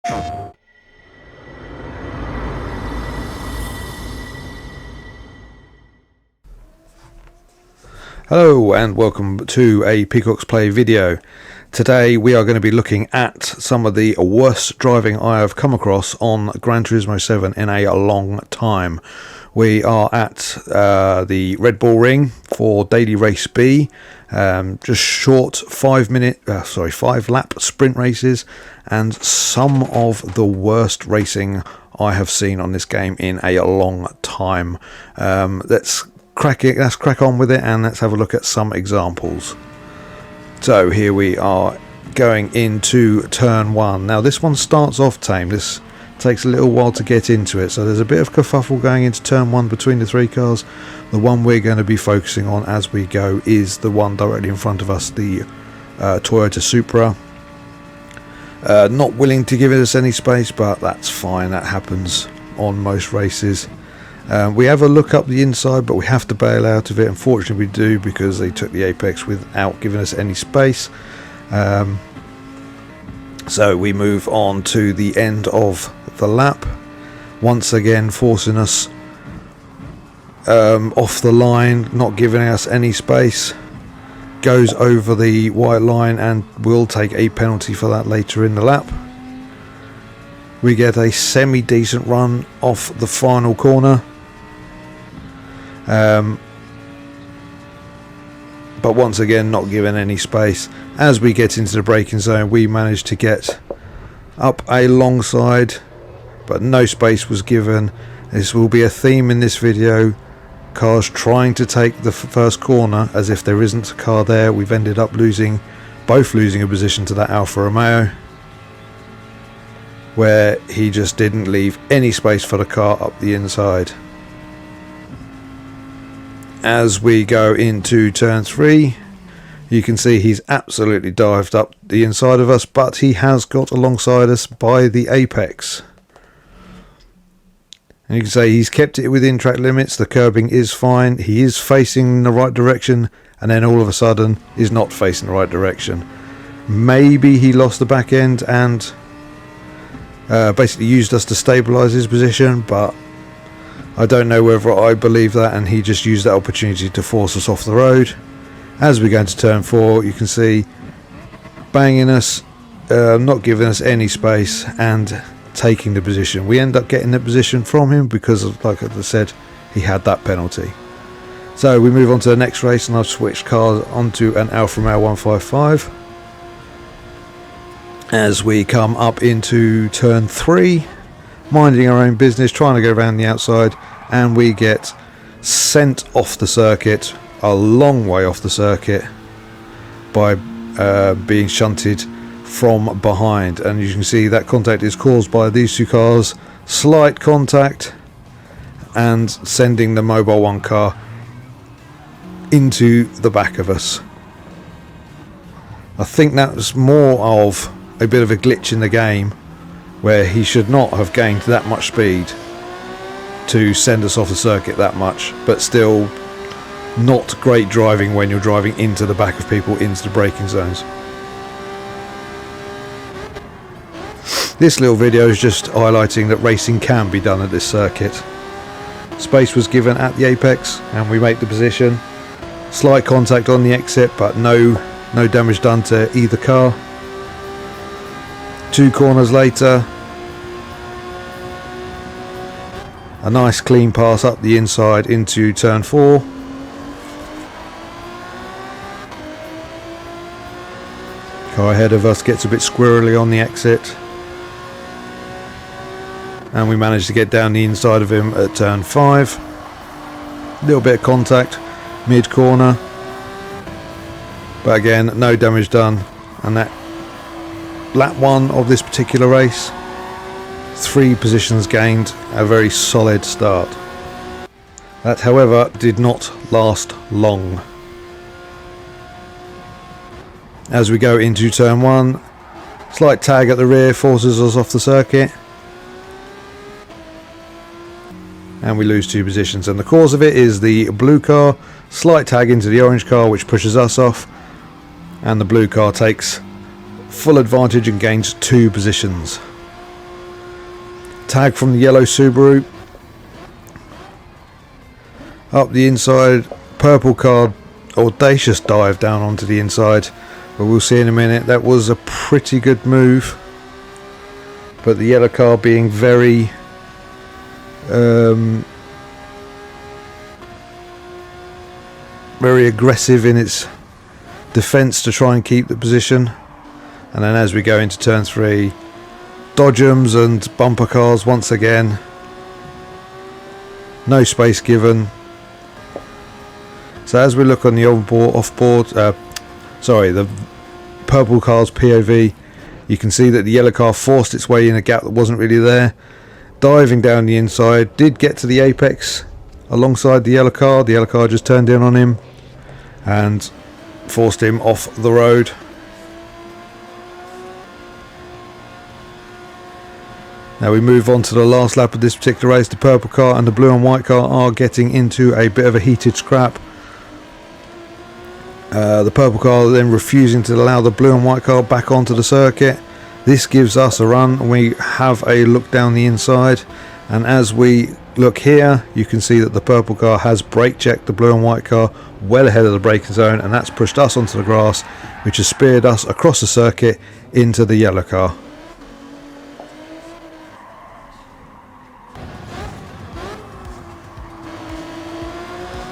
Hello and welcome to a Peacocks Play video. Today we are going to be looking at some of the worst driving I have come across on Gran Turismo 7 in a long time. We are at the Red Bull Ring for Daily Race B, just short 5 lap sprint races, and some of the worst racing I have seen on this game in a long time. Let's crack on with it and let's have a look at some examples. So here we are going into turn 1. Now this one starts off tame. This takes a little while to get into it, so there's a bit of kerfuffle going into turn 1 between the three cars. The one we're going to be focusing on as we go is the one directly in front of us, the Toyota Supra. Not willing to give us any space, but that's fine, that happens on most races. We have a look up the inside, but we have to bail out of it. Unfortunately we do, because they took the apex without giving us any space. So we move on to the end of the lap, once again forcing us off the line, not giving us any space. Goes over the white line and will take a penalty for that later in the lap. We get a semi-decent run off the final corner. But once again not given any space. As we get into the braking zone, we managed to get up alongside, but no space was given. This will be a theme in this video: cars trying to take the first corner as if there isn't a car there. We've ended up both losing a position to that Alfa Romeo, where he just didn't leave any space for the car up the inside. As we go into turn 3, you can see he's absolutely dived up the inside of us, but he has got alongside us by the apex. And you can say he's kept it within track limits. The curbing is fine. He is facing in the right direction, and then all of a sudden is not facing the right direction. Maybe he lost the back end and basically used us to stabilise his position, but I don't know whether I believe that, and he just used that opportunity to force us off the road. As we go into turn 4, you can see banging us, not giving us any space, and taking the position. We end up getting the position from him because, like I said, he had that penalty. So we move on to the next race, and I've switched cars onto an Alfa Romeo 155. As we come up into turn 3, minding our own business, trying to go around the outside, and we get sent off the circuit, a long way off the circuit, by being shunted from behind. And you can see that contact is caused by these two cars, slight contact, and sending the Mobile 1 car into the back of us. I think that was more of a bit of a glitch in the game, where he should not have gained that much speed to send us off the circuit that much, but still not great driving when you're driving into the back of people into the braking zones. This little video is just highlighting that racing can be done at this circuit. Space was given at the apex and we make the position. Slight contact on the exit, but no damage done to either car. 2 corners later, a nice clean pass up the inside into turn 4. Car ahead of us gets a bit squirrely on the exit, and we manage to get down the inside of him at turn 5. A little bit of contact mid corner, but again no damage done. And that lap 1 of this particular race, 3 positions gained, a very solid start. That, however, did not last long. As we go into turn 1, slight tag at the rear forces us off the circuit, and we lose 2 positions, and the cause of it is the blue car. Slight tag into the orange car, which pushes us off, and the blue car takes full advantage and gains 2 positions. Tag from the yellow Subaru. Up the inside, purple car, audacious dive down onto the inside, but we'll see in a minute. That was a pretty good move, but the yellow car being very very aggressive in its defense to try and keep the position. And then as we go into turn 3, dodgems and bumper cars once again, no space given. So as we look on the the purple car's POV, you can see that the yellow car forced its way in a gap that wasn't really there, diving down the inside, did get to the apex alongside the yellow car. The yellow car just turned in on him and forced him off the road. Now we move on to the last lap of this particular race. The purple car and the blue and white car are getting into a bit of a heated scrap. The purple car then refusing to allow the blue and white car back onto the circuit. This gives us a run. We have a look down the inside, and as we look here, you can see that the purple car has brake checked the blue and white car well ahead of the braking zone, and that's pushed us onto the grass, which has speared us across the circuit into the yellow car.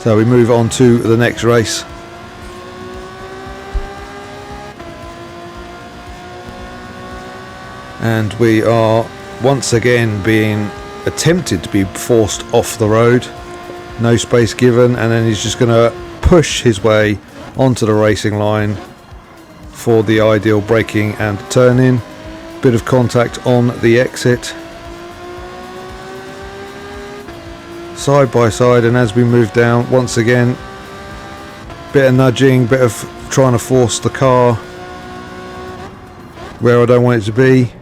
So we move on to the next race. And we are once again being attempted to be forced off the road. No space given, and then he's just going to push his way onto the racing line for the ideal braking and turning. Bit of contact on the exit. Side by side, and as we move down, once again, bit of nudging, bit of trying to force the car where I don't want it to be.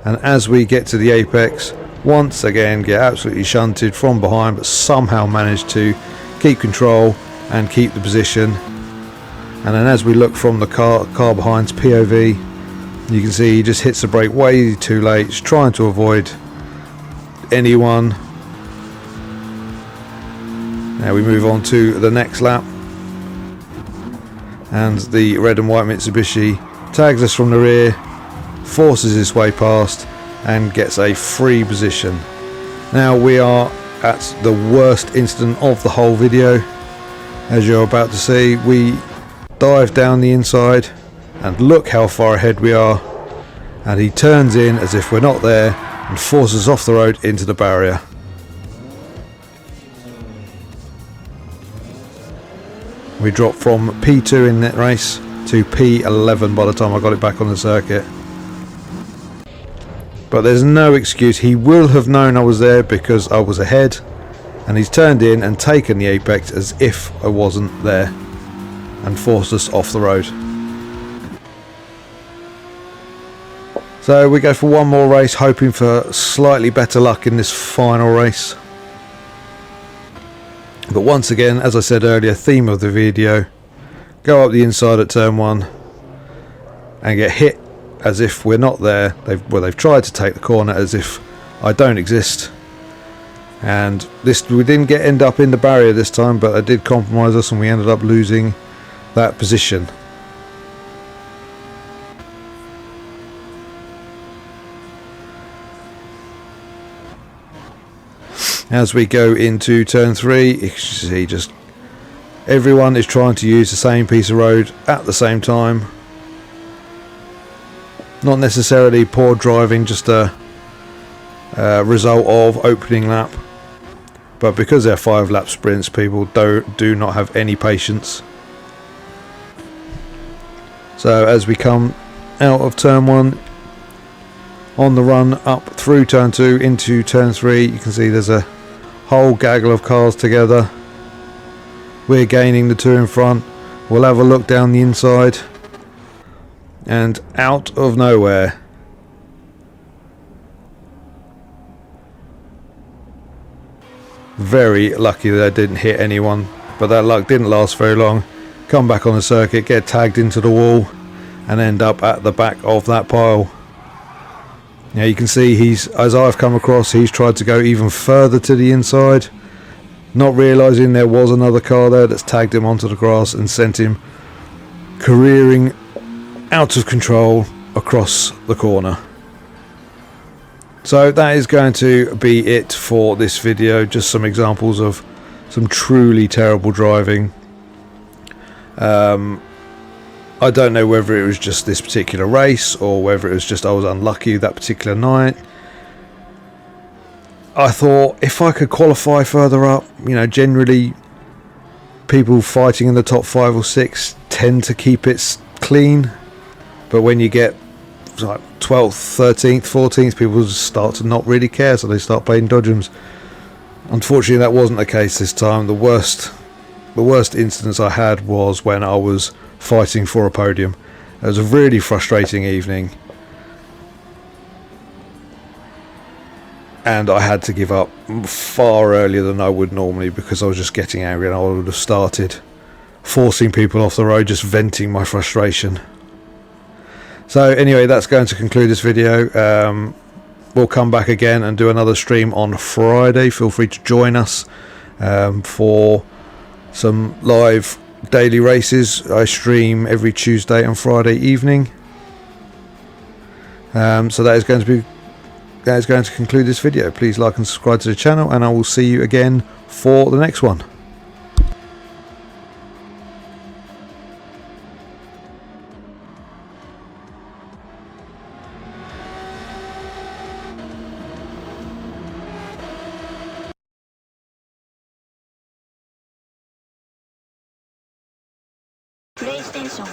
And as we get to the apex, once again get absolutely shunted from behind, but somehow manage to keep control and keep the position. And then as we look from the car behind's POV, you can see he just hits the brake way too late. He's trying to avoid anyone. Now we move on to the next lap, and the red and white Mitsubishi tags us from the rear, forces his way past and gets a free position. Now we are at the worst incident of the whole video. As you're about to see, we dive down the inside and look how far ahead we are, and he turns in as if we're not there and forces off the road into the barrier. We drop from P2 in that race to P11 by the time I got it back on the circuit. But there's no excuse. He will have known I was there because I was ahead, and he's turned in and taken the apex as if I wasn't there and forced us off the road. So we go for one more race, hoping for slightly better luck in this final race. But once again, as I said earlier, theme of the video, go up the inside at turn 1 and get hit as if we're not there. They've tried to take the corner as if I don't exist, and we didn't end up in the barrier this time, but they did compromise us and we ended up losing that position. As we go into turn 3, you can see just everyone is trying to use the same piece of road at the same time. Not necessarily poor driving, just a result of opening lap. But because they're 5-lap sprints, people do not have any patience. So as we come out of turn 1, on the run up through turn 2 into turn 3, you can see there's a whole gaggle of cars together. We're gaining the two in front. We'll have a look down the inside, and out of nowhere, very lucky that I didn't hit anyone, but that luck didn't last very long. Come back on the circuit, get tagged into the wall and end up at the back of that pile. Now you can see as I've come across, he's tried to go even further to the inside, not realising there was another car there that's tagged him onto the grass and sent him careering out of control across the corner. So that is going to be it for this video. Just some examples of some truly terrible driving. I don't know whether it was just this particular race or whether it was just I was unlucky that particular night. I thought if I could qualify further up, you know, generally people fighting in the top 5 or 6 tend to keep it clean, but when you get like 12th, 13th, 14th, people just start to not really care, so they start playing dodgems. Unfortunately, that wasn't the case this time. The worst instance I had was when I was fighting for a podium. It was a really frustrating evening, and I had to give up far earlier than I would normally because I was just getting angry, and I would have started forcing people off the road, just venting my frustration. So anyway, that's going to conclude this video. We'll come back again and do another stream on Friday. Feel free to join us for some live daily races. I stream every Tuesday and Friday evening. So that is going to conclude this video. Please like and subscribe to the channel, and I will see you again for the next one. PlayStation